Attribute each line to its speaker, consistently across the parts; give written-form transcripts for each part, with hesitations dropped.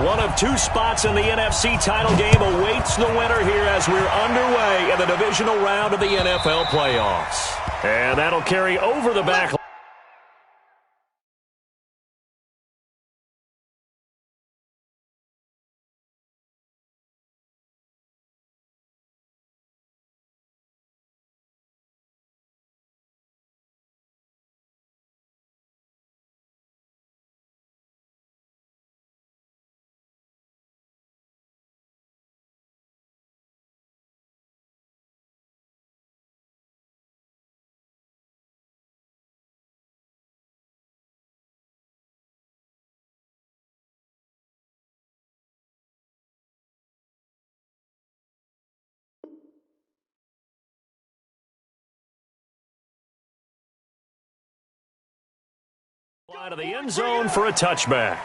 Speaker 1: One of two spots in the NFC title game awaits the winner here as we're underway in the divisional round of the NFL playoffs. And that'll carry over the back. Out of the end zone for a touchback.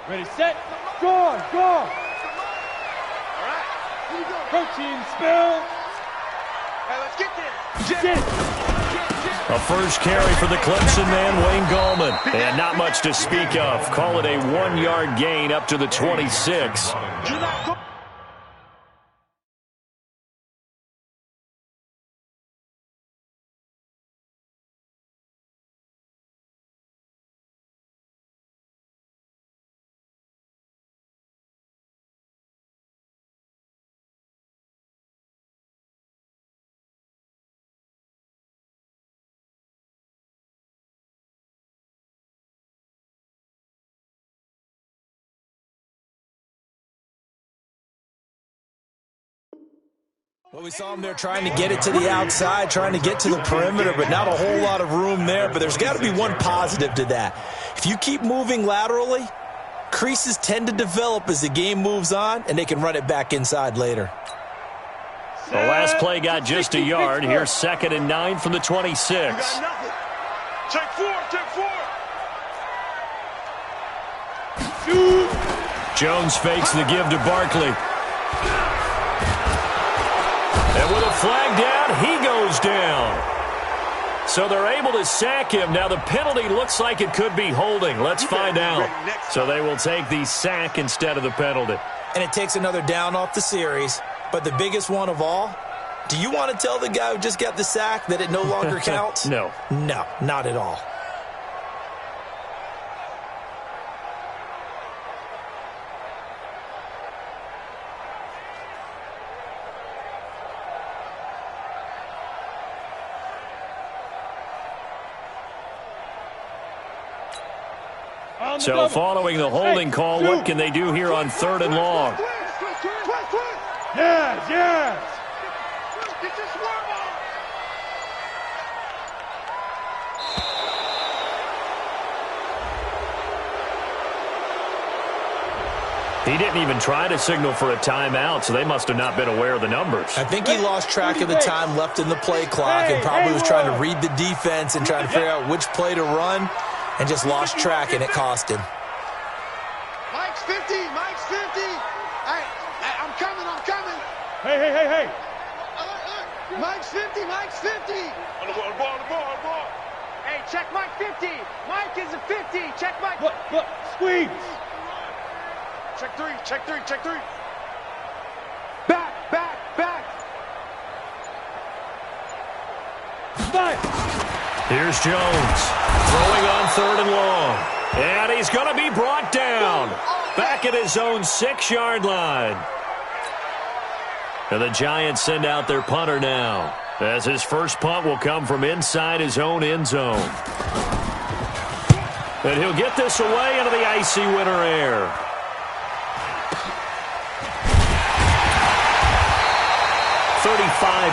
Speaker 2: Ready, set, go, go. All right, here we go. Protein spill. Hey, let's get this.
Speaker 1: A first carry for the Clemson man, Wayne Gallman. And not much to speak of. Call it a 1-yard gain up to the 26.
Speaker 3: Well, we saw him there trying to get it to the outside, trying to get to the perimeter, but not a whole lot of room there. But there's got to be one positive to that. If you keep moving laterally, creases tend to develop as the game moves on, and they can run it back inside later.
Speaker 1: The last play got just a yard. Here's 2nd and 9 from the 26.
Speaker 2: Check four.
Speaker 1: Jones fakes the give to Barkley. And with a flag down, he goes down. So they're able to sack him. Now the penalty looks like it could be holding. Let's find out. So they will take the sack instead of the penalty.
Speaker 3: And it takes another down off the series. But the biggest one of all, do you want to tell the guy who just got the sack that it no longer counts?
Speaker 1: No.
Speaker 3: No, not at all.
Speaker 1: So following the holding call, what can they do here on 3rd and long?
Speaker 2: Yes.
Speaker 1: He didn't even try to signal for a timeout, so they must have not been aware of the numbers.
Speaker 3: I think he lost track of the time left in the play clock and probably was trying to read the defense and trying to figure out which play to run and just lost track, and it cost him.
Speaker 4: Mike's 50. Hey, I'm coming.
Speaker 2: Hey.
Speaker 4: Mike's 50.
Speaker 2: On the ball.
Speaker 4: Hey, check Mike 50. Mike is a 50. Check Mike.
Speaker 2: Look, squeeze.
Speaker 4: Check three. Back.
Speaker 2: Five.
Speaker 1: Here's Jones throwing on 3rd and long. And he's going to be brought down back at his own 6-yard line. And the Giants send out their punter now, as his first punt will come from inside his own end zone. And he'll get this away into the icy winter air.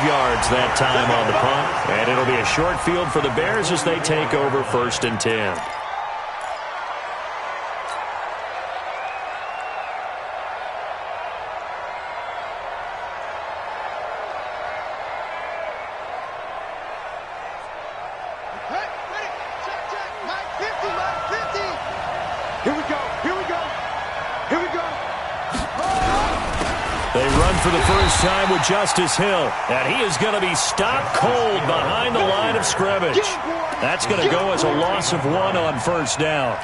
Speaker 1: yards that time on the punt. And it'll be a short field for the Bears as they take over 1st and 10. They run for the first time with Justice Hill, and he is going to be stopped cold behind the line of scrimmage. That's going to go as a loss of 1 on first down.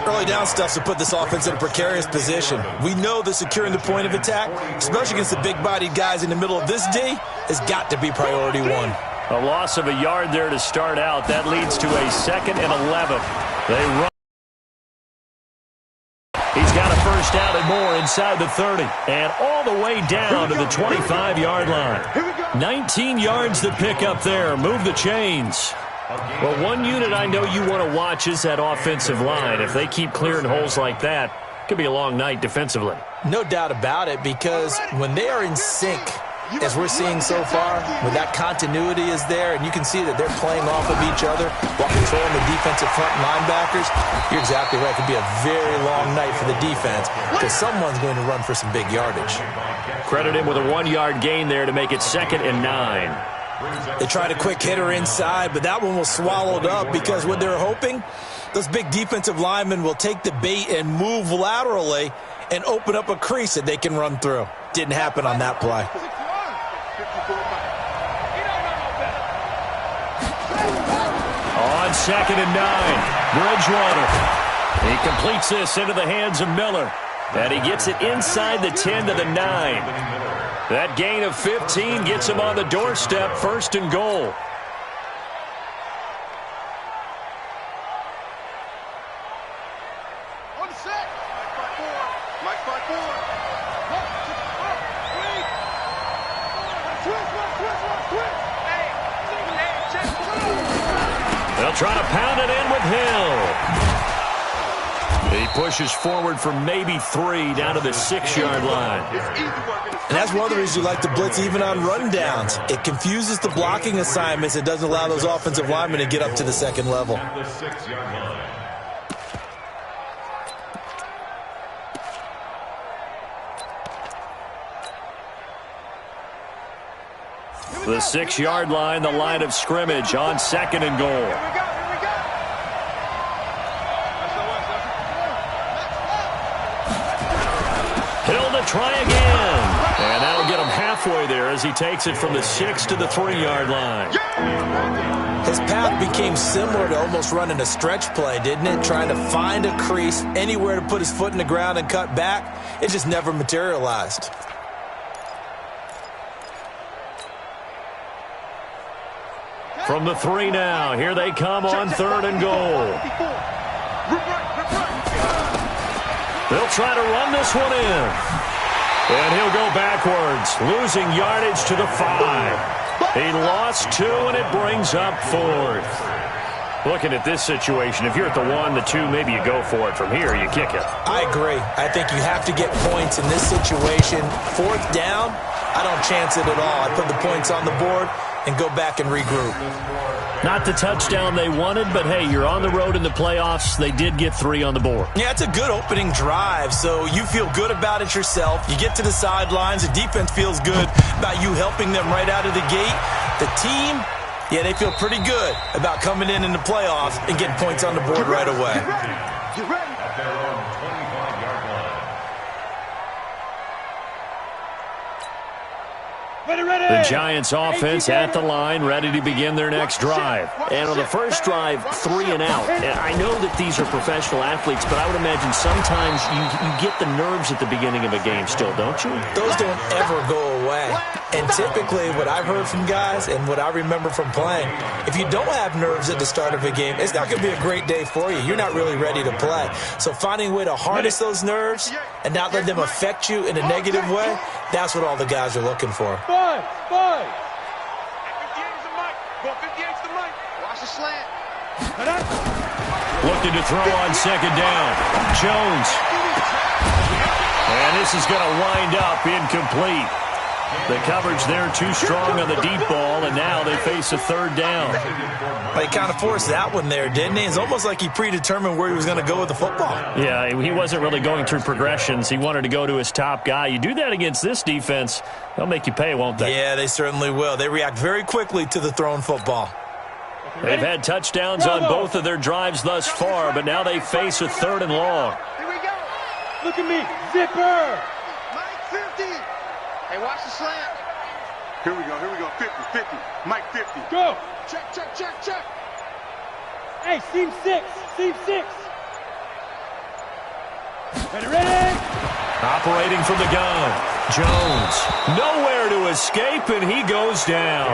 Speaker 3: Early down stuff to put this offense in a precarious position. We know that securing the point of attack, especially against the big-bodied guys in the middle of this D, has got to be priority 1.
Speaker 1: A loss of a yard there to start out. That leads to a 2nd and 11. They run. He's got a first down and more inside the 30. And all the way down to the 25-yard line. 19 yards to pick up there. Move the chains. Well, one unit I know you want to watch is that offensive line. If they keep clearing holes like that, it could be a long night defensively.
Speaker 3: No doubt about it, because when they are in sync, as we're seeing so far, when that continuity is there, and you can see that they're playing off of each other while controlling the defensive front linebackers, you're exactly right. It could be a very long night for the defense because someone's going to run for some big yardage.
Speaker 1: Credit him with a 1-yard gain there to make it 2nd and 9.
Speaker 3: They tried a quick hitter inside, but that one was swallowed up because what they're hoping, those big defensive linemen will take the bait and move laterally and open up a crease that they can run through. Didn't happen on that play.
Speaker 1: On 2nd and 9, Bridgewater. He completes this into the hands of Miller. And he gets it inside the 10 to the 9. That gain of 15 gets him on the doorstep, 1st and goal.
Speaker 2: On the set. Mike's by 4.
Speaker 1: They'll try to pound it in with Hill. He pushes forward for maybe 3 down to the 6-yard line.
Speaker 3: And that's one of the reasons you like to blitz even on rundowns. It confuses the blocking assignments. It doesn't allow those offensive linemen to get up to the 2nd level.
Speaker 1: The 6-yard line, the line of scrimmage on 2nd and goal. Hill to try again. And that'll get him halfway there as he takes it from the 6 to the 3-yard line.
Speaker 3: His path became similar to almost running a stretch play, didn't it? Trying to find a crease, anywhere to put his foot in the ground and cut back. It just never materialized.
Speaker 1: From the 3 now, here they come on 3rd and goal. They'll try to run this one in. And he'll go backwards, losing yardage to the 5. He lost 2, and it brings up 4th. Looking at this situation, if you're at the 1, the 2, maybe you go for it. From here, you kick it.
Speaker 3: I agree. I think you have to get points in this situation. 4th down, I don't chance it at all. I put the points on the board and go back and regroup.
Speaker 1: Not the touchdown they wanted, but hey, you're on the road in the playoffs. They did get 3 on the board.
Speaker 3: Yeah, it's a good opening drive, so you feel good about it yourself. You get to the sidelines. The defense feels good about you helping them right out of the gate. The team, yeah, they feel pretty good about coming in the playoffs and getting points on the board right away.
Speaker 2: Get ready.
Speaker 1: The Giants offense at the line, ready to begin their next drive. And on the first drive, 3 and out. And I know that these are professional athletes, but I would imagine sometimes you get the nerves at the beginning of a game still, don't you?
Speaker 3: Those don't ever go away. And typically what I've heard from guys and what I remember from playing, if you don't have nerves at the start of a game, it's not going to be a great day for you. You're not really ready to play. So finding a way to harness those nerves and not let them affect you in a negative way, that's what all the guys are looking for.
Speaker 2: 5. 58's the mic. 58's the mic. Watch the slant.
Speaker 1: Looking to throw on 2nd down. Jones. And this is going to wind up incomplete. The coverage there too strong on the deep ball, and now they face a 3rd down.
Speaker 3: He kind of forced that one there, didn't he? It's almost like he predetermined where he was going to go with the football.
Speaker 1: Yeah, he wasn't really going through progressions. He wanted to go to his top guy. You do that against this defense, they'll make you pay, won't they?
Speaker 3: Yeah, they certainly will. They react very quickly to the thrown football.
Speaker 1: They've had touchdowns on both of their drives thus far, but now they face a 3rd and long.
Speaker 2: Here we go. Look at me. Zipper.
Speaker 4: 50. Hey, watch the slant.
Speaker 5: Here we go, 50, 50. Mike 50.
Speaker 2: Go.
Speaker 4: Check, check, check, check.
Speaker 2: Hey, seam 6. Seam 6. Ready, ready.
Speaker 1: Operating from the gun. Jones, nowhere to escape, and he goes down.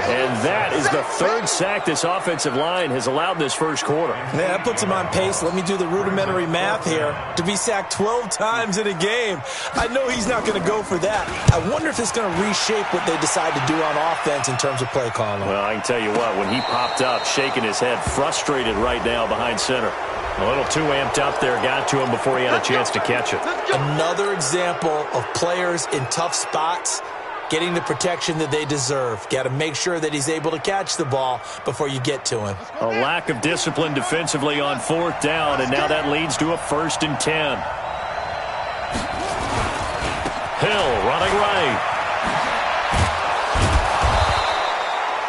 Speaker 1: And that is the third sack this offensive line has allowed this first quarter.
Speaker 3: Yeah, that puts him on pace. Let me do the rudimentary math here. To be sacked 12 times in a game, I know he's not going to go for that. I wonder if it's going to reshape what they decide to do on offense in terms of play calling.
Speaker 1: Well, I can tell you what, when he popped up, shaking his head, frustrated right now behind center. A little too amped up there, got to him before he had a chance to catch it.
Speaker 3: Another example of players in tough spots getting the protection that they deserve. Got to make sure that he's able to catch the ball before you get to him.
Speaker 1: A lack of discipline defensively on fourth down, and now that leads to a 1st and 10. Hill running right.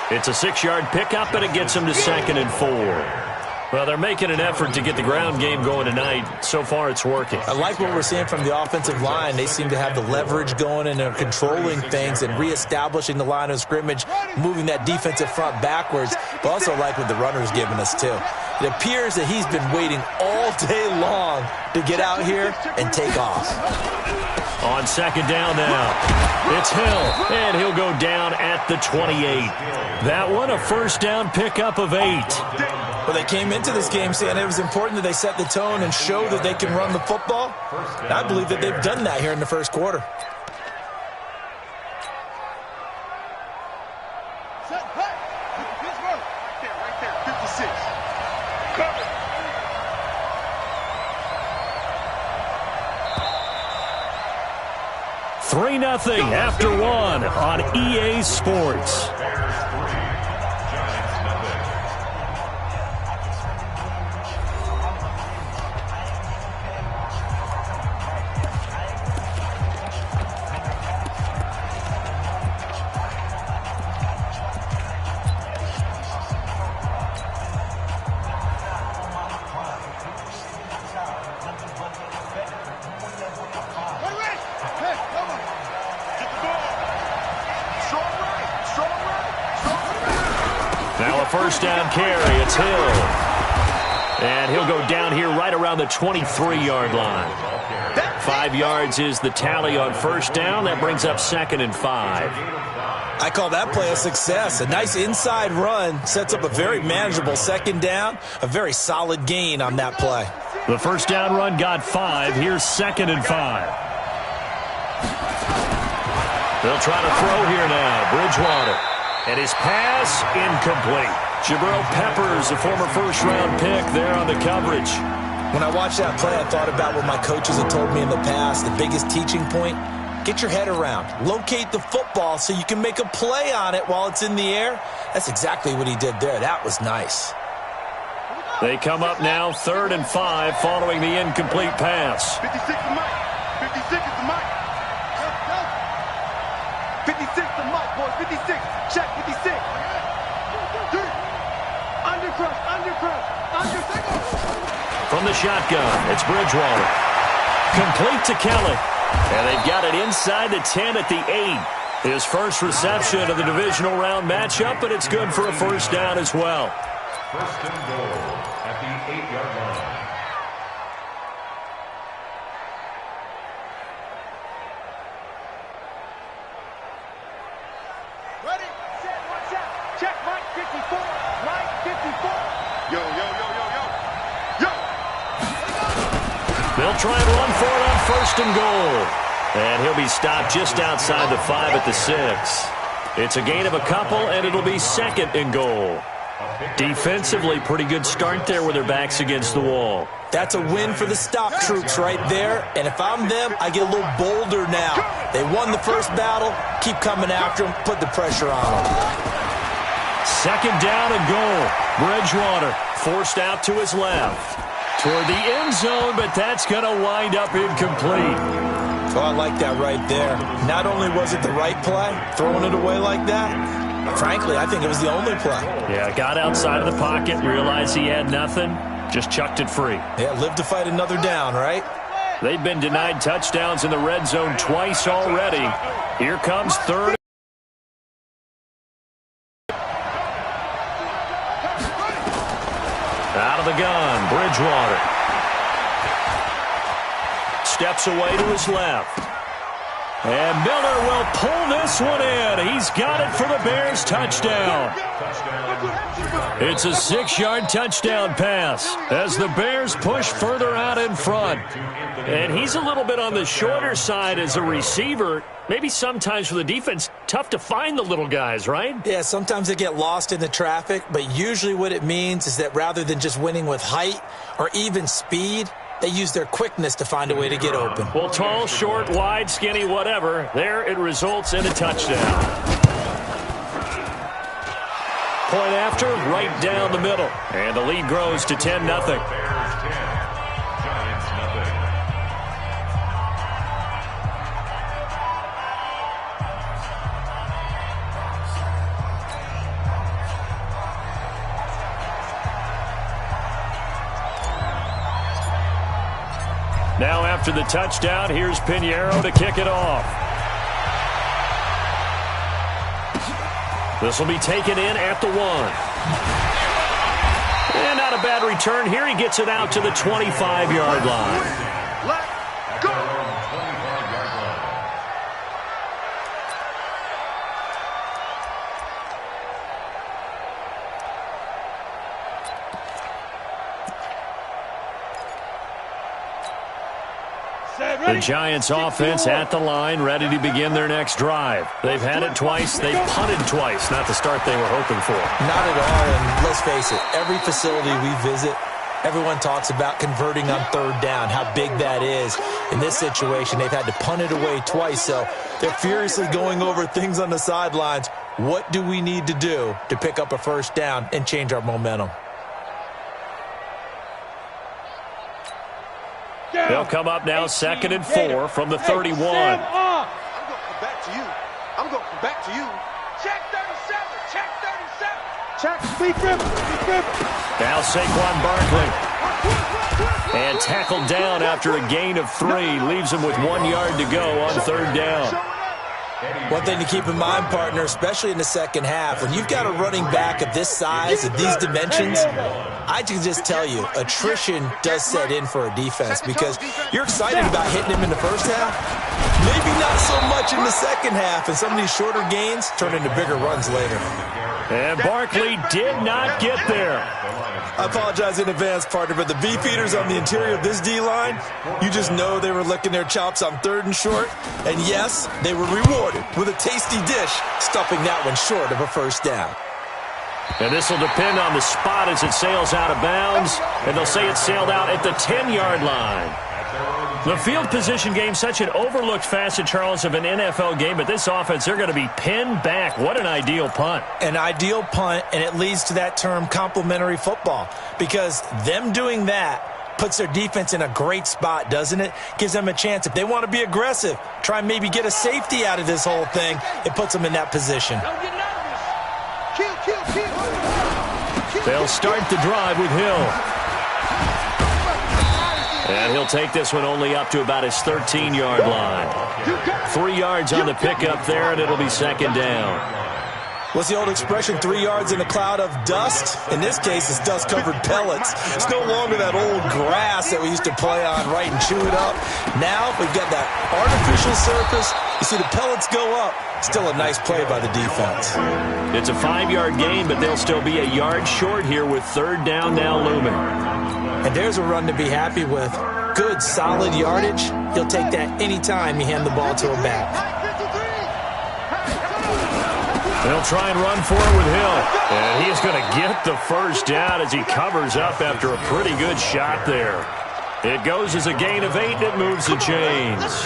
Speaker 1: It's a 6-yard pickup, and it gets him to 2nd and 4. Well, they're making an effort to get the ground game going tonight. So far, it's working.
Speaker 3: I like what we're seeing from the offensive line. They seem to have the leverage going and they're controlling things and reestablishing the line of scrimmage, moving that defensive front backwards. But also like what the runner's giving us, too. It appears that he's been waiting all day long to get out here and take off.
Speaker 1: On 2nd down now, it's Hill, and he'll go down at the 28. That one, a 1st down pickup of 8.
Speaker 3: Well, they came into this game saying it was important that they set the tone and show that they can run the football. And I believe that they've done that here in the first quarter.
Speaker 5: Set, hey! Pittsburgh! Right there, 56. Cover!
Speaker 1: $3-0 after 1 on EA Sports. Now a 1st down carry. It's Hill. And he'll go down here right around the 23-yard line. 5 yards is the tally on 1st down. That brings up 2nd and 5.
Speaker 3: I call that play a success. A nice inside run sets up a very manageable 2nd down. A very solid gain on that play.
Speaker 1: The 1st down run got 5. Here's 2nd and 5. They'll try to throw here now. Bridgewater. And his pass, incomplete. Jabril Peppers, a former first-round pick there on the coverage.
Speaker 3: When I watched that play, I thought about what my coaches had told me in the past. The biggest teaching point, get your head around. Locate the football so you can make a play on it while it's in the air. That's exactly what he did there. That was nice.
Speaker 1: They come up now 3rd and 5 following the incomplete pass.
Speaker 5: 56 is Mike. 56 is the Mike. 56 the Mike, boys. 56. Check 56.
Speaker 4: Undercrush, undercrush, undercrush.
Speaker 1: From the shotgun, it's Bridgewater. Complete to Kelly. And they've got it inside the 10 at the 8. His first reception of the divisional round matchup, but it's good for a 1st down as well.
Speaker 6: 1st and goal at the 8-yard line.
Speaker 4: Ready, set, watch out. Check, Mike 54, Mike 54.
Speaker 5: Yo, yo, yo, yo, yo. Yo!
Speaker 1: They'll try and run for it on 1st and goal. And he'll be stopped just outside the 5 at the 6. It's a gain of a couple, and it'll be 2nd and goal. Defensively, pretty good start there with their backs against the wall.
Speaker 3: That's a win for the stop troops right there. And if I'm them, I get a little bolder now. They won the first battle. Keep coming after them. Put the pressure on them.
Speaker 1: 2nd down and goal. Bridgewater forced out to his left. Toward the end zone, but that's going to wind up incomplete.
Speaker 3: Oh, I like that right there. Not only was it the right play, throwing it away like that, frankly, I think it was the only play.
Speaker 1: Yeah, got outside of the pocket, realized he had nothing, just chucked it free.
Speaker 3: Yeah, live to fight another down, right?
Speaker 1: They've been denied touchdowns in the red zone twice already. Here comes third. Out of the gun, Bridgewater. Steps away to his left. And Miller will pull this one in. He's got it for the Bears touchdown. It's a 6-yard touchdown pass as the Bears push further out in front. And he's a little bit on the shorter side as a receiver. Maybe sometimes for the defense, tough to find the little guys, right?
Speaker 3: Yeah, sometimes they get lost in the traffic, but usually what it means is that rather than just winning with height or even speed, they use their quickness to find a way to get open.
Speaker 1: Well, tall, short, wide, skinny, whatever, there it results in a touchdown. Point after, right down the middle. And the lead grows to 10-0. Now after the touchdown, here's Pinheiro to kick it off. This will be taken in at the 1. And not a bad return here. He gets it out to the 25-yard line.
Speaker 5: Let's go.
Speaker 1: The Giants offense at the line, ready to begin their next drive. They've had it twice. They've punted twice. Not the start they were hoping for.
Speaker 3: Not at all, and let's face it, every facility we visit, everyone talks about converting on third down, how big that is. In this situation, they've had to punt it away twice, so they're furiously going over things on the sidelines. What do we need to do to pick up a first down and change our momentum?
Speaker 1: They'll come up now 2nd and 4 from the 31.
Speaker 5: I'm going to come back to you. I'm going to come back to you. Check 37. Check 37. Check.
Speaker 2: Speak him.
Speaker 1: Now Saquon Barkley. And tackled down after a gain of 3. Leaves him with 1 yard to go on third down.
Speaker 3: One thing to keep in mind, partner, especially in the second half, when you've got a running back of this size, of these dimensions, I can just tell you, attrition does set in for a defense because you're excited about hitting him in the first half. Maybe not so much in the second half, and some of these shorter gains turn into bigger runs later.
Speaker 1: And Barkley did not get there.
Speaker 3: I apologize in advance, partner, but the beefeaters on the interior of this D-line, you just know they were licking their chops on 3rd and short. And yes, they were rewarded with a tasty dish, stuffing that one short of a first down.
Speaker 1: And this will depend on the spot as it sails out of bounds. And they'll say it sailed out at the 10-yard line. The field position game, such an overlooked facet, Charles, of an NFL game. But this offense, they're going to be pinned back. What an ideal punt.
Speaker 3: An ideal punt, and it leads to that term complementary football. Because them doing that puts their defense in a great spot, doesn't it? Gives them a chance. If they want to be aggressive, try and maybe get a safety out of this whole thing, it puts them in that position.
Speaker 1: They'll start the drive with Hill. And he'll take this one only up to about his 13-yard line. 3 yards on the pickup there, and it'll be 2nd down.
Speaker 3: What's the old expression, 3 yards in a cloud of dust? In this case, it's dust-covered pellets. It's no longer that old grass that we used to play on, right, and chew it up. Now we've got that artificial surface. You see the pellets go up. Still a nice play by the defense.
Speaker 1: It's a 5-yard gain, but they'll still be a yard short here with third down now looming.
Speaker 3: And there's a run to be happy with. Good, solid yardage. He'll take that anytime you hand the ball to him back.
Speaker 1: They'll try and run for it with Hill. And he's going to get the first down as he covers up after a pretty good shot there. It goes as a gain of 8, and it moves the chains.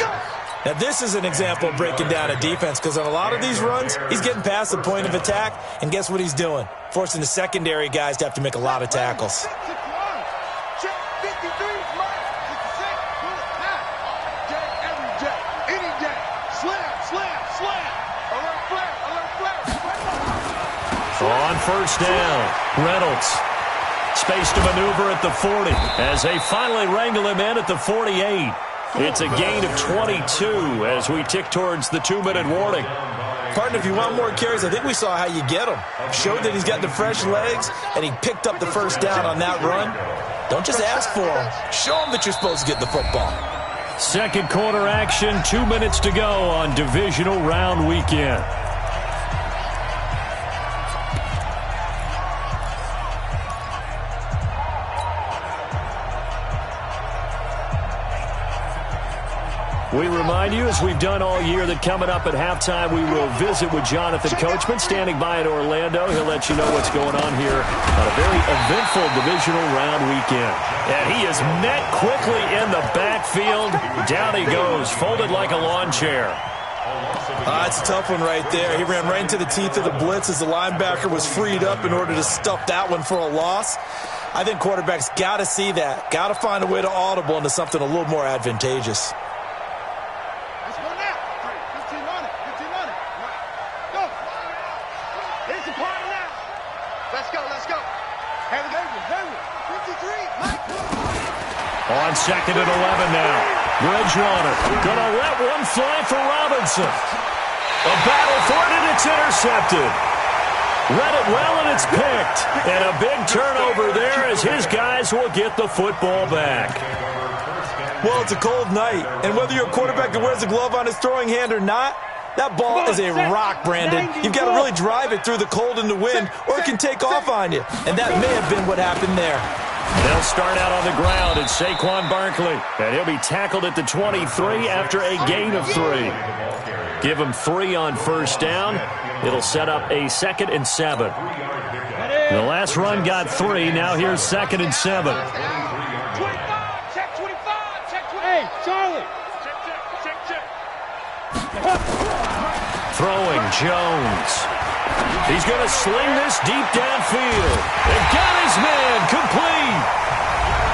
Speaker 3: Now, this is an example of breaking down a defense because on a lot of these runs, he's getting past the point of attack, and guess what he's doing? Forcing the secondary guys to have to make a lot of tackles.
Speaker 1: On first down, Reynolds. Space to maneuver at the 40 as they finally wrangle him in at the 48. It's a gain of 22 as we tick towards the 2-minute warning.
Speaker 3: Partner, if you want more carries, I think we saw how you get him. Showed that he's got the fresh legs, and he picked up the first down on that run. Don't just ask for him. Show him that you're supposed to get the football.
Speaker 1: Second quarter action, 2 minutes to go on divisional round weekend. We remind you, as we've done all year, that coming up at halftime, we will visit with Jonathan Coachman, standing by in Orlando. He'll let you know what's going on here on a very eventful divisional round weekend. And he is met quickly in the backfield. Down he goes, folded like a lawn chair.
Speaker 3: It's a tough one right there. He ran right into the teeth of the blitz as the linebacker was freed up in order to stuff that one for a loss. I think quarterbacks got to see that. Got to find a way to audible into something a little more advantageous.
Speaker 1: On second and 11 now. Bridgewater gonna let one fly for Robinson. A battle for it, and it's intercepted. Read it well, and it's picked. And a big turnover there as his guys will get the football back.
Speaker 3: Well, it's a cold night, and whether you're a quarterback that wears a glove on his throwing hand or not, that ball is a rock, Brandon. You've got to really drive it through the cold and the wind, or it can take off on you. And that may have been what happened there.
Speaker 1: They'll start out on the ground. It's Saquon Barkley, and he'll be tackled at the 23 after a gain of 3. Give him 3 on first down. It'll set up a 2nd and 7. The last run got 3. Now here's 2nd and 7.
Speaker 2: 25, check 25, check 20. Hey, Charlie. Check.
Speaker 1: Throwing Jones. He's going to sling this deep downfield. They got his man complete.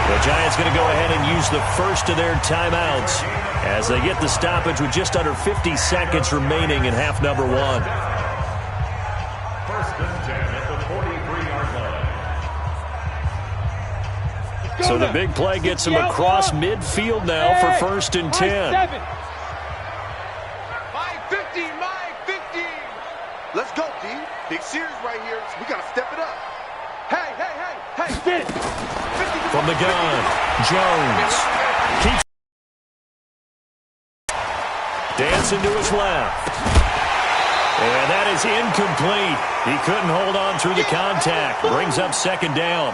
Speaker 1: The Giants going to go ahead and use the first of their timeouts as they get the stoppage with just under 50 seconds remaining in half number 1.
Speaker 6: First and 10 at the 43-yard line.
Speaker 1: So the big play gets him across midfield now for first and 10.
Speaker 5: My 50, my 50. Let's go, D. Big series right here. We got to step it up. Hey, hey, hey, hey. Get it.
Speaker 1: From the gun, Jones keeps dancing to his left. And that is incomplete. He couldn't hold on through the contact. Brings up 2nd down.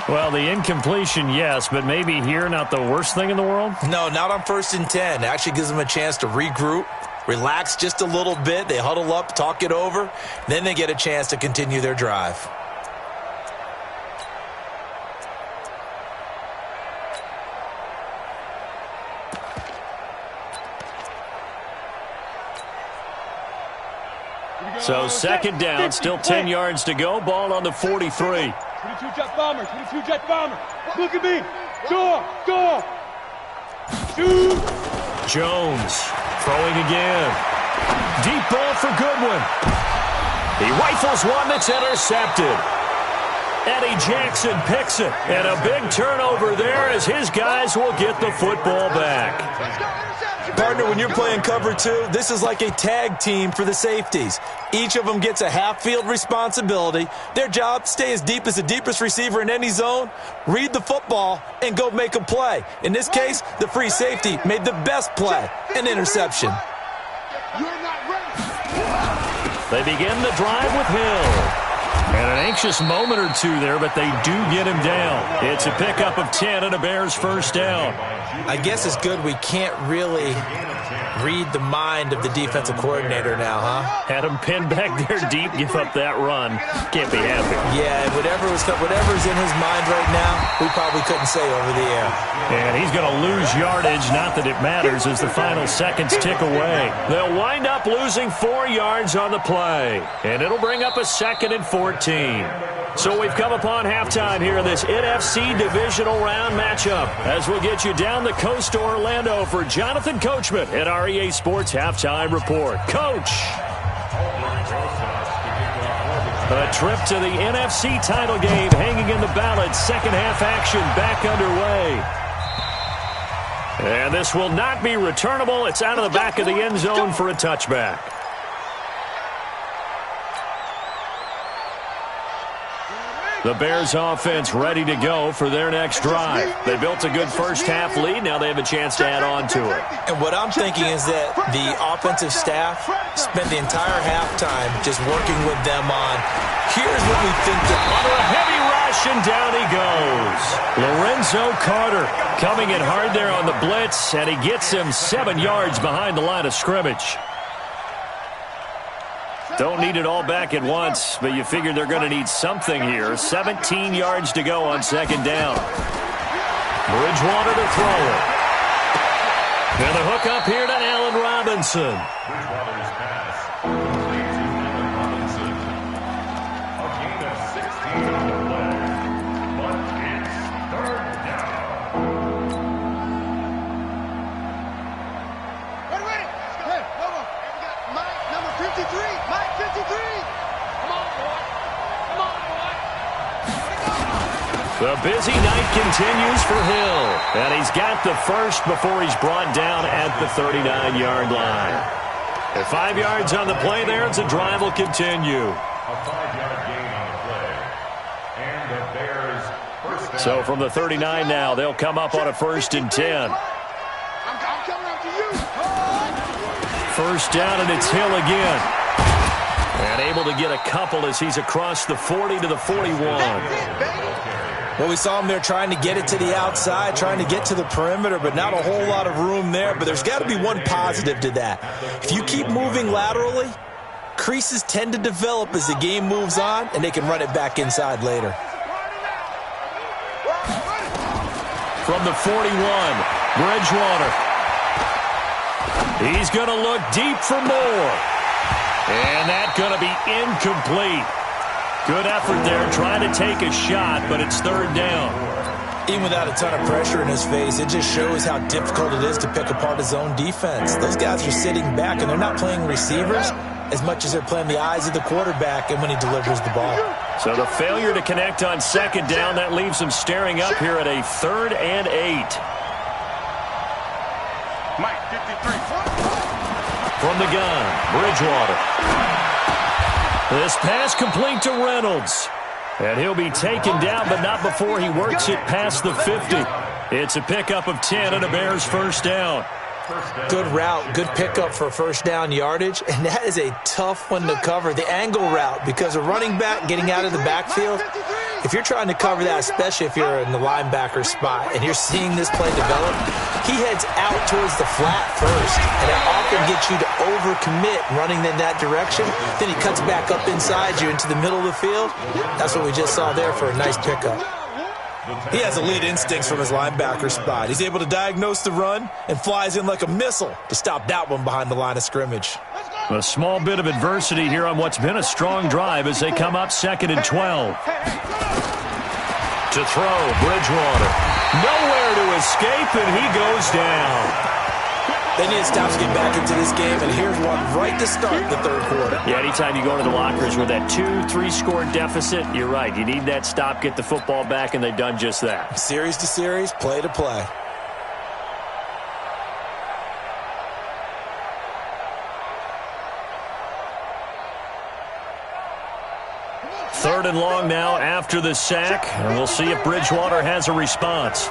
Speaker 1: Well, the incompletion, yes, but maybe here not the worst thing in the world?
Speaker 3: No, not on 1st and 10. It actually gives them a chance to regroup, relax just a little bit. They huddle up, talk it over. Then they get a chance to continue their drive.
Speaker 1: So 2nd down, still 10 yards to go. Ball on the 43.
Speaker 2: 22 jet bomber, 22 jet bomber. Look at me. Door. Shoot.
Speaker 1: Jones throwing again. Deep ball for Goodwin. He rifles one that's intercepted. Eddie Jackson picks it. And a big turnover there as his guys will get the football back.
Speaker 3: Partner, when you're playing cover 2, this is like a tag team for the safeties. Each of them gets a half-field responsibility. Their job, stay as deep as the deepest receiver in any zone, read the football, and go make a play. In this case, the free safety made the best play, an interception.
Speaker 1: They begin the drive with Hill. And an anxious moment or two there, but they do get him down. It's a pickup of 10 and a Bears first down.
Speaker 3: I guess it's good we can't really read the mind of the defensive coordinator now, huh?
Speaker 1: Had him pinned back there deep, give up that run. Can't be happy.
Speaker 3: Yeah, whatever's in his mind right now, we probably couldn't say over the air.
Speaker 1: And he's going to lose yardage, not that it matters, as the final seconds tick away. They'll wind up losing 4 yards on the play, and it'll bring up a 2nd and 14. So we've come upon halftime here in this NFC divisional round matchup as we'll get you down the coast to Orlando for Jonathan Coachman at our EA Sports Halftime Report. Coach. A trip to the NFC title game hanging in the balance. Second half action back underway. And this will not be returnable. It's out of the back of the end zone for a touchback. The Bears offense ready to go for their next drive. They built a good first-half lead. Now they have a chance to add on to it.
Speaker 3: And what I'm thinking is that the offensive staff spent the entire halftime just working with them on, here's what we think
Speaker 1: under a heavy rush, and down he goes. Lorenzo Carter coming in hard there on the blitz, and he gets him 7 yards behind the line of scrimmage. Don't need it all back at once, but you figure they're going to need something here. 17 yards to go on second down. Bridgewater to throw it. And the hook up here to Allen Robinson.
Speaker 6: Bridgewater's pass complete to Allen Robinson. A gain of 16 on the play, but it's third down.
Speaker 2: Ready. Hey, hold on. We got Mike, number 53. Mike, 53. Come on, boy. Come on, boy.
Speaker 1: The busy night continues for Hill. And he's got the first before he's brought down at the 39-yard line. At 5 yards on the play there, it's a drive will continue.
Speaker 6: A 5-yard gain on the play. And the Bears first down.
Speaker 1: So from the 39 now, they'll come up on a 1st and 10.
Speaker 2: I'm coming after you.
Speaker 1: First down, and it's Hill again. And able to get a couple as he's across the 40 to the 41.
Speaker 3: Well, we saw him there trying to get it to the outside, trying to get to the perimeter, but not a whole lot of room there. But there's got to be one positive to that. If you keep moving laterally, creases tend to develop as the game moves on, and they can run it back inside later.
Speaker 1: From the 41, Bridgewater. He's going to look deep for more. And that's going to be incomplete. Good effort there, trying to take a shot, but it's third down.
Speaker 3: Even without a ton of pressure in his face, it just shows how difficult it is to pick apart his own defense. Those guys are sitting back, and they're not playing receivers as much as they're playing the eyes of the quarterback and when he delivers the ball.
Speaker 1: So the failure to connect on second down, that leaves him staring up here at a 3rd and 8.
Speaker 5: Mike, 53.
Speaker 1: From the gun, Bridgewater. This pass complete to Reynolds. And he'll be taken down, but not before he works it past the 50. It's a pickup of 10 and a Bears first down.
Speaker 3: Good route, good pickup for first down yardage, and that is a tough one to cover, the angle route, because a running back getting out of the backfield, if you're trying to cover that, especially if you're in the linebacker spot and you're seeing this play develop, he heads out towards the flat first, and that often gets you to overcommit running in that direction. Then he cuts back up inside you into the middle of the field. That's what we just saw there for a nice pickup. He has elite instincts from his linebacker spot. He's able to diagnose the run and flies in like a missile to stop that one behind the line of scrimmage.
Speaker 1: A small bit of adversity here on what's been a strong drive as they come up 2nd and 12. To throw, Bridgewater. Nowhere to escape, and he goes down.
Speaker 3: They need to stop to get back into this game, and here's one right to start the third quarter.
Speaker 1: Yeah, anytime you go to the lockers with that 2-3 score deficit, you're right. You need that stop, get the football back, and they've done just that.
Speaker 3: Series to series, play to play.
Speaker 1: Third and long now after the sack, and we'll see if Bridgewater has a response.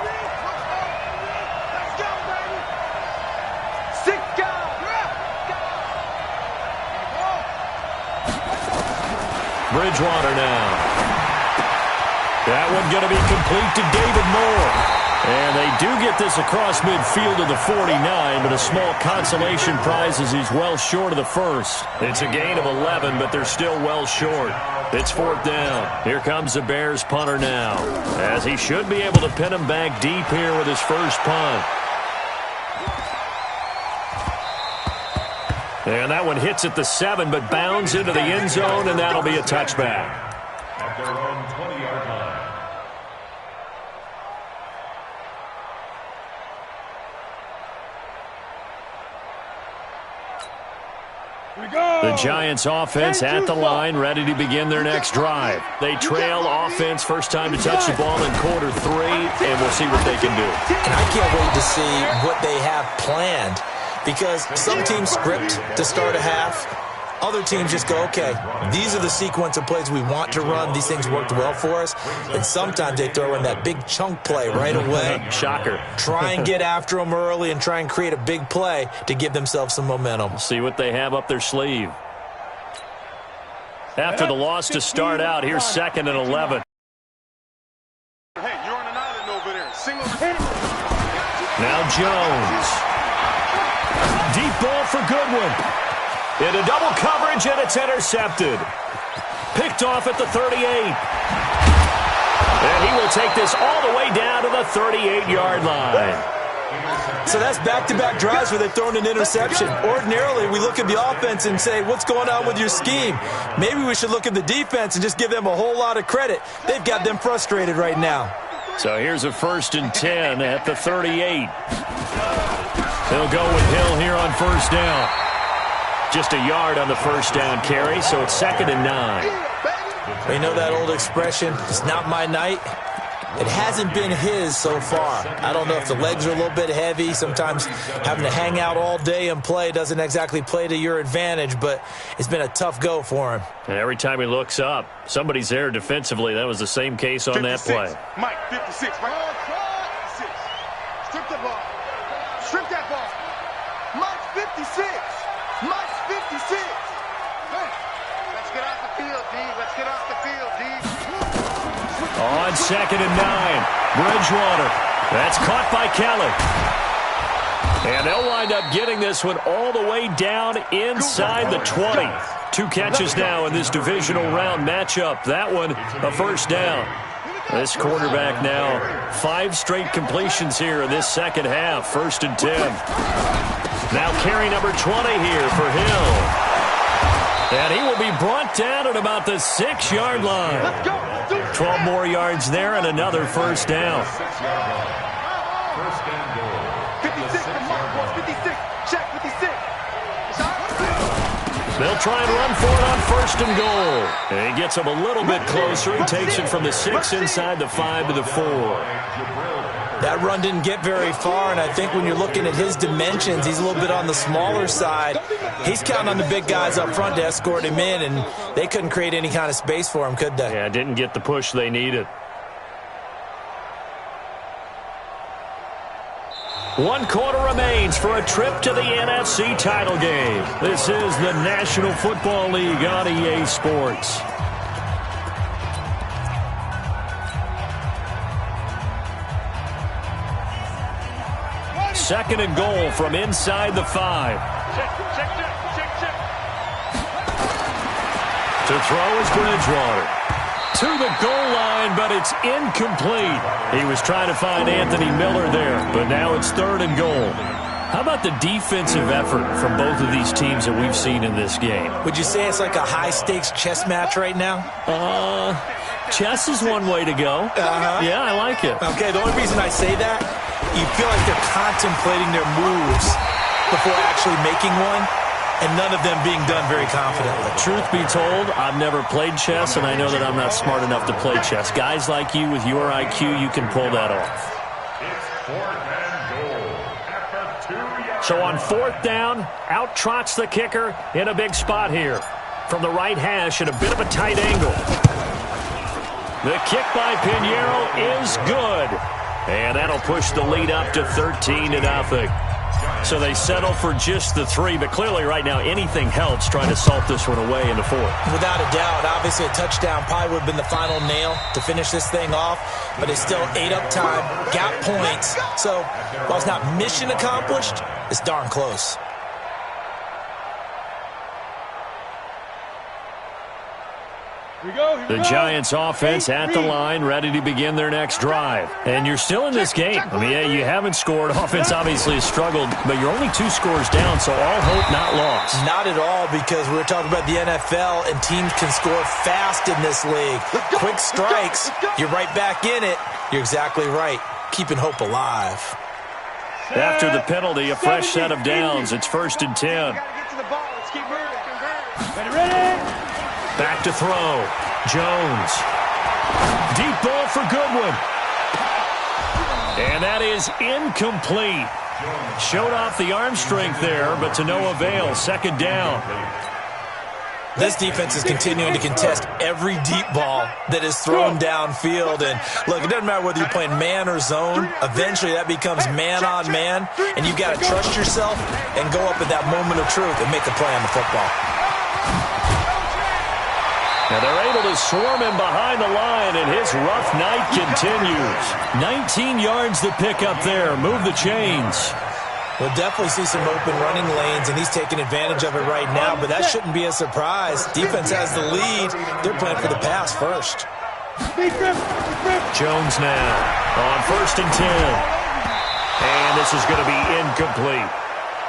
Speaker 1: Bridgewater now. That one going to be complete to David Moore. And they do get this across midfield to the 49, but a small consolation prize as he's well short of the first. It's a gain of 11, but they're still well short. It's 4th down. Here comes the Bears punter now, as he should be able to pin him back deep here with his first punt. And that one hits at the 7, but bounds into the end zone, and that'll be a touchback.
Speaker 6: At their own 20-yard line.
Speaker 1: The Giants offense at the line, ready to begin their next drive. They trail offense, first time to touch the ball in quarter 3, and we'll see what they can do.
Speaker 3: And I can't wait to see what they have planned, because some teams script to start a half. Other teams just go, okay, these are the sequence of plays we want to run. These things worked well for us. And sometimes they throw in that big chunk play right away.
Speaker 1: Shocker.
Speaker 3: Try and get after them early and try and create a big play to give themselves some momentum.
Speaker 1: See what they have up their sleeve. After the loss to start out, here's 2nd and 11.
Speaker 5: Hey, you're on an island over there.
Speaker 1: Now Jones. Deep ball for Goodwin. Into double coverage, and it's intercepted. Picked off at the 38. And he will take this all the way down to the 38-yard line.
Speaker 3: So that's back-to-back drives where they've thrown an interception. Ordinarily, we look at the offense and say, what's going on with your scheme? Maybe we should look at the defense and just give them a whole lot of credit. They've got them frustrated right now.
Speaker 1: So here's a 1st and 10 at the 38. They'll go with Hill here on 1st down. Just a yard on the 1st down carry, so it's 2nd and 9.
Speaker 3: You know that old expression, it's not my night? It hasn't been his so far. I don't know if the legs are a little bit heavy. Sometimes having to hang out all day and play doesn't exactly play to your advantage, but it's been a tough go for him.
Speaker 1: And every time he looks up, somebody's there defensively. That was the same case on
Speaker 5: 56.
Speaker 1: that play.
Speaker 5: Mike, 56. Mike. 56. Strip the ball. Strip that ball. Mike, 56. Mike, 56. Hey, let's get off the field, D. Let's get off the field, D.
Speaker 1: On 2nd and 9, Bridgewater. That's caught by Kelly. And they'll wind up getting this one all the way down inside the 20. 2 catches now in this divisional round matchup. That one, a 1st down. This quarterback now, 5 straight completions here in this 2nd half. 1st and 10. Now carry number 20 here for Hill. And he will be brought down at about the 6-yard line. 12 more yards there and another 1st down.
Speaker 5: 56 for Mark. 56. Check 56.
Speaker 1: They'll try and run for it on 1st and goal. And he gets him a little bit closer. He takes it from the 6 inside the 5 to the 4.
Speaker 3: That run didn't get very far, and I think when you're looking at his dimensions, he's a little bit on the smaller side. He's counting on the big guys up front to escort him in, and they couldn't create any kind of space for him, could they?
Speaker 1: Yeah, didn't get the push they needed. 1 quarter remains for a trip to the NFC title game. This is the National Football League on EA Sports. Second and goal from inside the 5. To throw is Bridgewater. To the goal line, but it's incomplete. He was trying to find Anthony Miller there, but now it's 3rd and goal. How about the defensive effort from both of these teams that we've seen in this game?
Speaker 3: Would you say it's like a high-stakes chess match right now?
Speaker 1: Chess is one way to go. Yeah, I like it.
Speaker 3: Okay, the only reason I say that, you feel like they're contemplating their moves before actually making one, and none of them being done very confidently.
Speaker 1: Truth be told, I've never played chess, and I know that I'm not smart enough to play chess. Guys like you with your IQ, you can pull that off. So on 4th down, out trots the kicker in a big spot here. From the right hash at a bit of a tight angle. The kick by Pinheiro is good. And that'll push the lead up to 13-0. So they settle for just the 3, but clearly right now anything helps trying to salt this one away in the 4th.
Speaker 3: Without a doubt, obviously a touchdown probably would have been the final nail to finish this thing off, but it's still ate up time, got points. So while it's not mission accomplished, it's darn close.
Speaker 1: The Giants offense at the line, ready to begin their next drive. And you're still in this game. I mean, yeah, you haven't scored. Offense obviously has struggled, but you're only 2 scores down, so all hope not lost.
Speaker 3: Not at all, because we're talking about the NFL, and teams can score fast in this league. Quick strikes, you're right back in it. You're exactly right. Keeping hope alive.
Speaker 1: After the penalty, a fresh set of downs. It's 1st and 10.
Speaker 4: Gotta get to the ball. Let's keep moving.
Speaker 2: Ready?
Speaker 1: Back to throw. Jones. Deep ball for Goodwin. And that is incomplete. Showed off the arm strength there, but to no avail. Second down.
Speaker 3: This defense is continuing to contest every deep ball that is thrown downfield. And look, it doesn't matter whether you're playing man or zone. Eventually that becomes man on man, and you've got to trust yourself and go up at that moment of truth and make a play on the football.
Speaker 1: Now they're able to swarm him behind the line, and his rough night continues. 19 yards to pick up there. Move the chains.
Speaker 3: We'll definitely see some open running lanes, and he's taking advantage of it right now, but that shouldn't be a surprise. Defense has the lead. They're playing for the pass first.
Speaker 1: Jones now on 1st and 10. And this is going to be incomplete.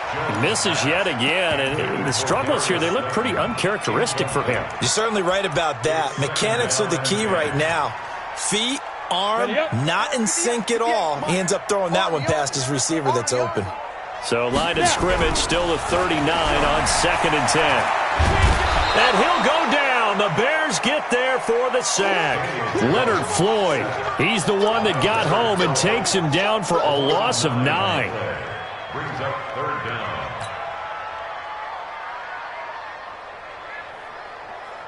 Speaker 1: He misses yet again, and the struggles here, they look pretty uncharacteristic for him.
Speaker 3: You're certainly right about that. Mechanics are the key right now. Feet, arm, not in sync at all. He ends up throwing that one past his receiver that's open.
Speaker 1: So line of scrimmage still the 39 on 2nd and 10. And he'll go down. The Bears get there for the sack. Leonard Floyd, he's the one that got home and takes him down for a loss of 9.
Speaker 6: Brings up 3rd down.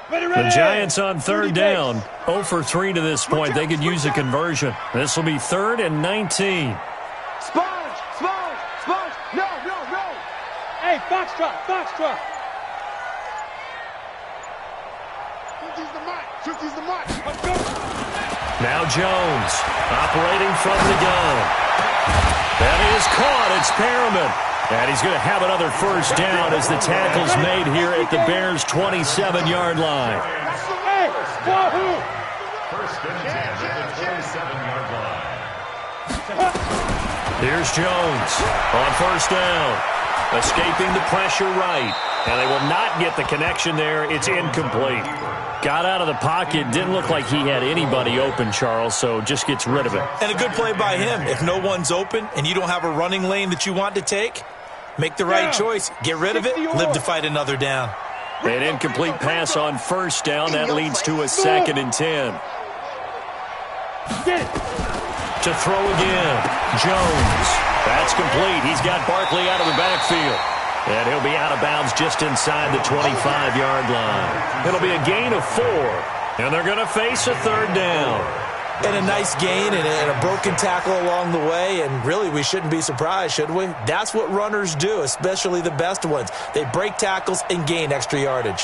Speaker 1: The Giants on 3rd down. 0 for 3 to this point. They could use a conversion. This will be 3rd and 19.
Speaker 5: Sponge! Sponge! Sponge! No! No! No!
Speaker 2: Hey, foxtrot! Foxtrot!
Speaker 5: 50's the mark! 50's the mark!
Speaker 2: Let's go!
Speaker 1: Now Jones operating from the gun. That is caught. It's Perriman. And he's going to have another first down as the tackle's made here at the Bears' 27-yard line.
Speaker 2: Hey, wahoo!
Speaker 6: 1st and 10 at the 27-yard line.
Speaker 1: Here's Jones on 1st down. Escaping the pressure right. And they will not get the connection there. It's incomplete. Got out of the pocket. Didn't look like he had anybody open, Charles, so just gets rid of it.
Speaker 3: And a good play by him. If no one's open and you don't have a running lane that you want to take, make the right choice. Get rid of it. Live to fight another down.
Speaker 1: An incomplete pass on 1st down. That leads to a 2nd and 10. To throw again. Jones. That's complete. He's got Barkley out of the backfield. And he'll be out of bounds just inside the 25-yard line. It'll be a gain of 4. And they're going to face a 3rd down.
Speaker 3: And a nice gain and a broken tackle along the way. And really, we shouldn't be surprised, should we? That's what runners do, especially the best ones. They break tackles and gain extra yardage.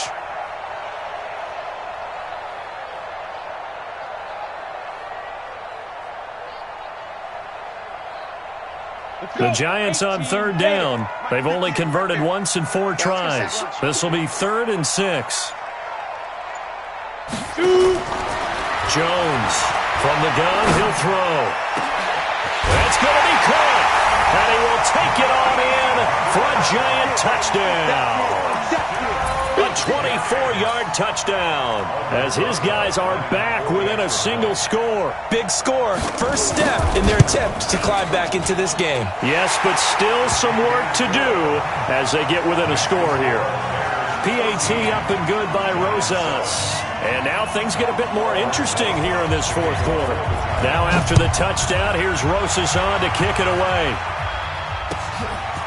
Speaker 1: The Giants on 3rd down. They've only converted once in 4 tries. This will be 3rd and 6. Jones from the gun. He'll throw. That's going to be caught. And he will take it on in for a Giant touchdown. A 24-yard touchdown as his guys are back within a single score.
Speaker 3: Big score. First step in their attempt to climb back into this game.
Speaker 1: Yes, but still some work to do as they get within a score here. PAT up and good by Rosas. And now things get a bit more interesting here in this 4th quarter. Now after the touchdown, here's Rosas on to kick it away.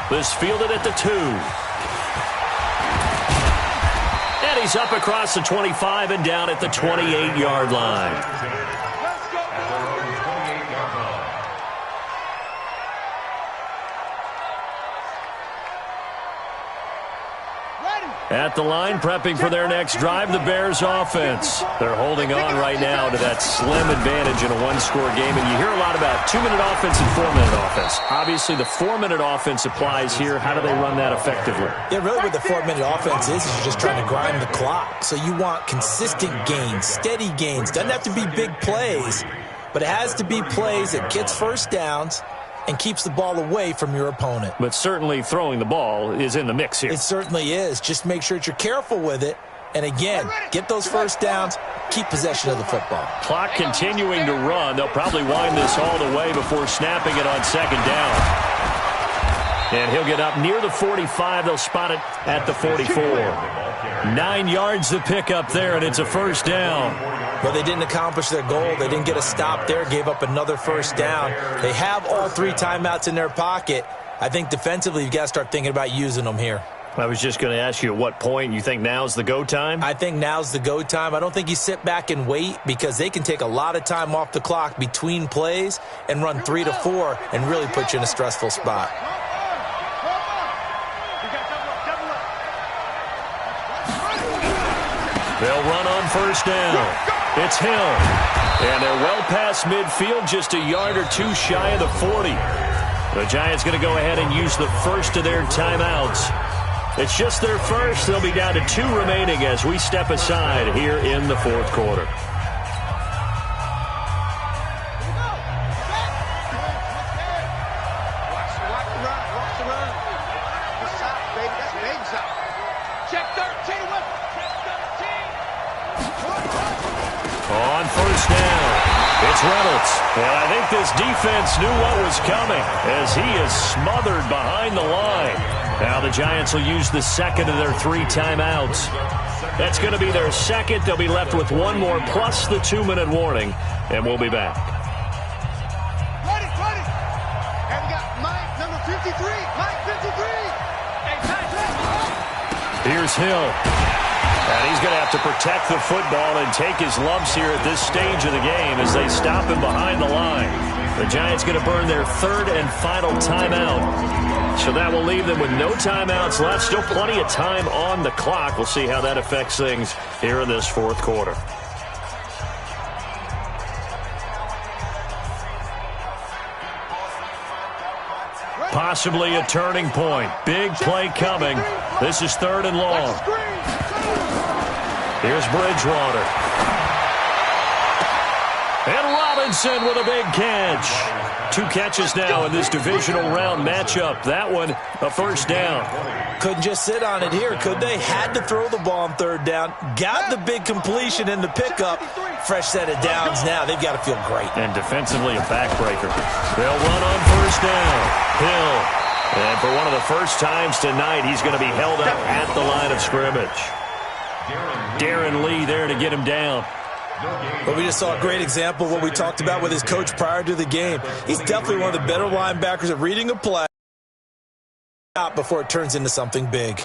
Speaker 1: This fielded at the 2. And he's up across the 25 and down at the 28-yard line. At the line, prepping for their next drive, the Bears offense. They're holding on right now to that slim advantage in a 1-score game. And you hear a lot about 2-minute offense and 4-minute offense. Obviously, the 4-minute offense applies here. How do they run that effectively?
Speaker 3: Yeah, really what the 4-minute offense is you're just trying to grind the clock. So you want consistent gains, steady gains. Doesn't have to be big plays, but it has to be plays that gets first downs and keeps the ball away from your opponent.
Speaker 1: But certainly throwing the ball is in the mix here.
Speaker 3: It certainly is. Just make sure that you're careful with it. And again, get those first downs, keep possession of the football.
Speaker 1: Clock continuing to run. They'll probably wind this all the way before snapping it on 2nd down. And he'll get up near the 45. They'll spot it at the 44. 9 yards to pick up there, and it's a first down.
Speaker 3: Well, they didn't accomplish their goal. They didn't get a stop there, gave up another first down. They have all 3 timeouts in their pocket. I think defensively you've got to start thinking about using them here.
Speaker 1: I was just going to ask you at what point you think now's the go time?
Speaker 3: I think now's the go time. I don't think you sit back and wait because they can take a lot of time off the clock between plays and run 3 to 4 and really put you in a stressful spot.
Speaker 1: They'll run on first down. It's Hill. And they're well past midfield, just a yard or 2 shy of the 40. The Giants going to go ahead and use the first of their timeouts. It's just their first. They'll be down to 2 remaining as we step aside here in the fourth quarter. On first down, it's Reynolds. And I think this defense knew what was coming as he is smothered behind the line. Now the Giants will use the second of their 3 timeouts. That's going to be their second. They'll be left with 1 more plus the 2-minute warning, and we'll be back.
Speaker 5: Ready. And we got Mike, number 53. Mike, 53.
Speaker 1: Here's Hill. And he's going to have to protect the football and take his lumps here at this stage of the game as they stop him behind the line. The Giants going to burn their 3rd and final timeout. So that will leave them with no timeouts left. Still plenty of time on the clock. We'll see how that affects things here in this fourth quarter. Possibly a turning point. Big play coming. This is 3rd and long. Here's Bridgewater. And Robinson with a big catch. 2 catches now in this divisional round matchup. That one, a first down.
Speaker 3: Couldn't just sit on it here, could they? Had to throw the ball on 3rd down. Got the big completion in the pickup. Fresh set of downs now. They've got to feel great.
Speaker 1: And defensively, a backbreaker. They'll run on first down. Hill. And for one of the first times tonight, he's going to be held up at the line of scrimmage. Darren Lee there to get him down.
Speaker 3: But we just saw a great example of what we talked about with his coach prior to the game. He's definitely one of the better linebackers at reading a play before it turns into something big.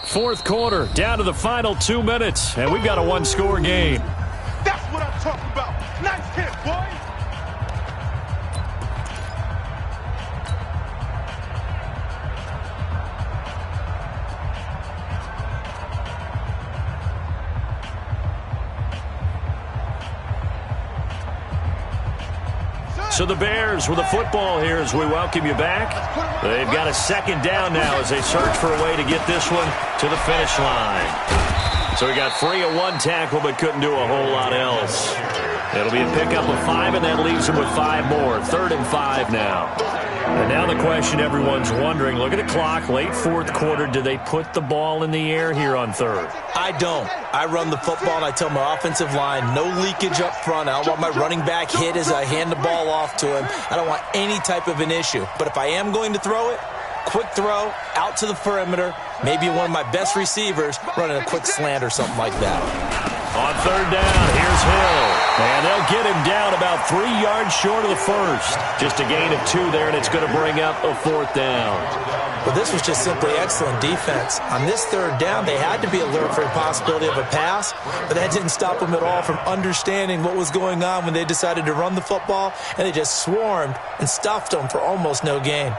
Speaker 1: Fourth quarter, down to the final 2 minutes, and we've got a 1-score game.
Speaker 5: That's what I'm talking about. Nice hit, boy.
Speaker 1: So the Bears with the football here as we welcome you back. They've got a 2nd down now as they search for a way to get this one to the finish line. So he got free of 1 tackle but couldn't do a whole lot else. It'll be a pickup of 5, and that leaves him with 5 more. 3rd and 5 now. And now the question everyone's wondering, look at the clock, late fourth quarter, do they put the ball in the air here on 3rd?
Speaker 3: I don't. I run the football, and I tell my offensive line, no leakage up front. I don't want my running back hit as I hand the ball off to him. I don't want any type of an issue. But if I am going to throw it, quick throw, out to the perimeter, maybe one of my best receivers running a quick slant or something like that.
Speaker 1: On 3rd down, here's Hill. And they'll get him down about 3 yards short of the first. Just a gain of 2 there, and it's going to bring up a 4th down.
Speaker 3: Well, this was just simply excellent defense. On this 3rd down, they had to be alert for the possibility of a pass, but that didn't stop them at all from understanding what was going on when they decided to run the football, and they just swarmed and stuffed them for almost no gain.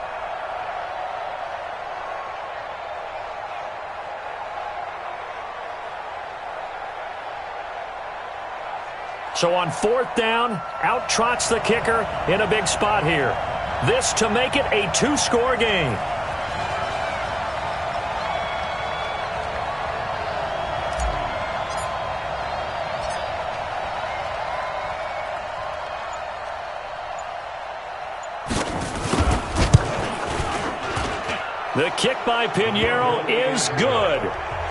Speaker 1: So on 4th down, out trots the kicker in a big spot here. This to make it a 2-score game. The kick by Pinheiro is good.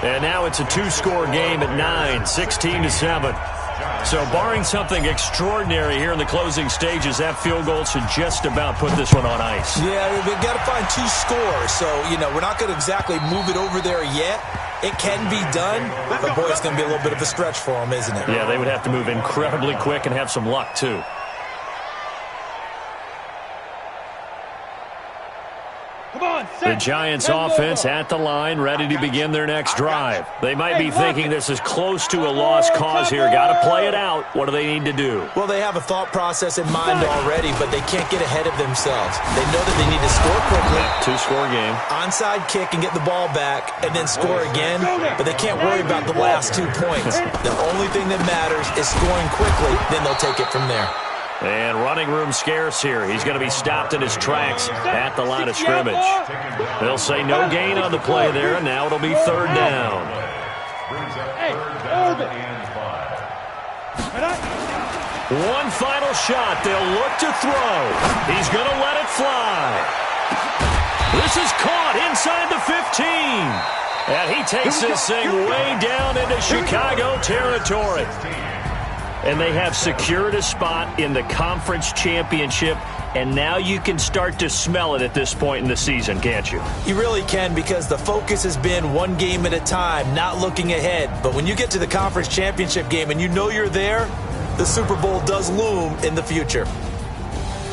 Speaker 1: And now it's a two-score game at 9, 16-7. So barring something extraordinary here in the closing stages, that field goal should just about put this one on ice.
Speaker 3: Yeah, we've got to find 2 scores. So, we're not going to exactly move it over there yet. It can be done, but, boy, it's going to be a little bit of a stretch for them, isn't it?
Speaker 1: Yeah, they would have to move incredibly quick and have some luck, too. The Giants offense at the line, ready to begin their next drive. They might be thinking this is close to a lost cause here. Got to play it out. What do they need to do?
Speaker 3: Well, they have a thought process in mind already, but they can't get ahead of themselves. They know that they need to score quickly.
Speaker 1: Two-score game.
Speaker 3: Onside kick and get the ball back and then score again, but they can't worry about the last 2 points. The only thing that matters is scoring quickly, then they'll take it from there.
Speaker 1: And running room scarce here. He's going to be stopped in his tracks at the line of scrimmage. They'll say no gain on the play there, and now it'll be 3rd down. One final shot. They'll look to throw. He's going to let it fly. This is caught inside the 15. And he takes this thing way down into Chicago territory. And they have secured a spot in the conference championship, and now you can start to smell it at this point in the season, can't you?
Speaker 3: You really can, because the focus has been one game at a time, not looking ahead. But when you get to the conference championship game and you know you're there, the Super Bowl does loom in the future.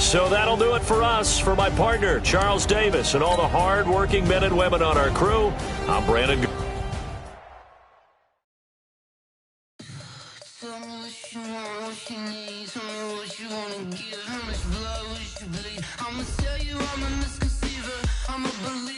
Speaker 1: So that'll do it for us. For my partner, Charles Davis, and all the hard-working men and women on our crew, I'm Brandon.
Speaker 7: I'ma tell you I'm a misconceiver, I'm a believer.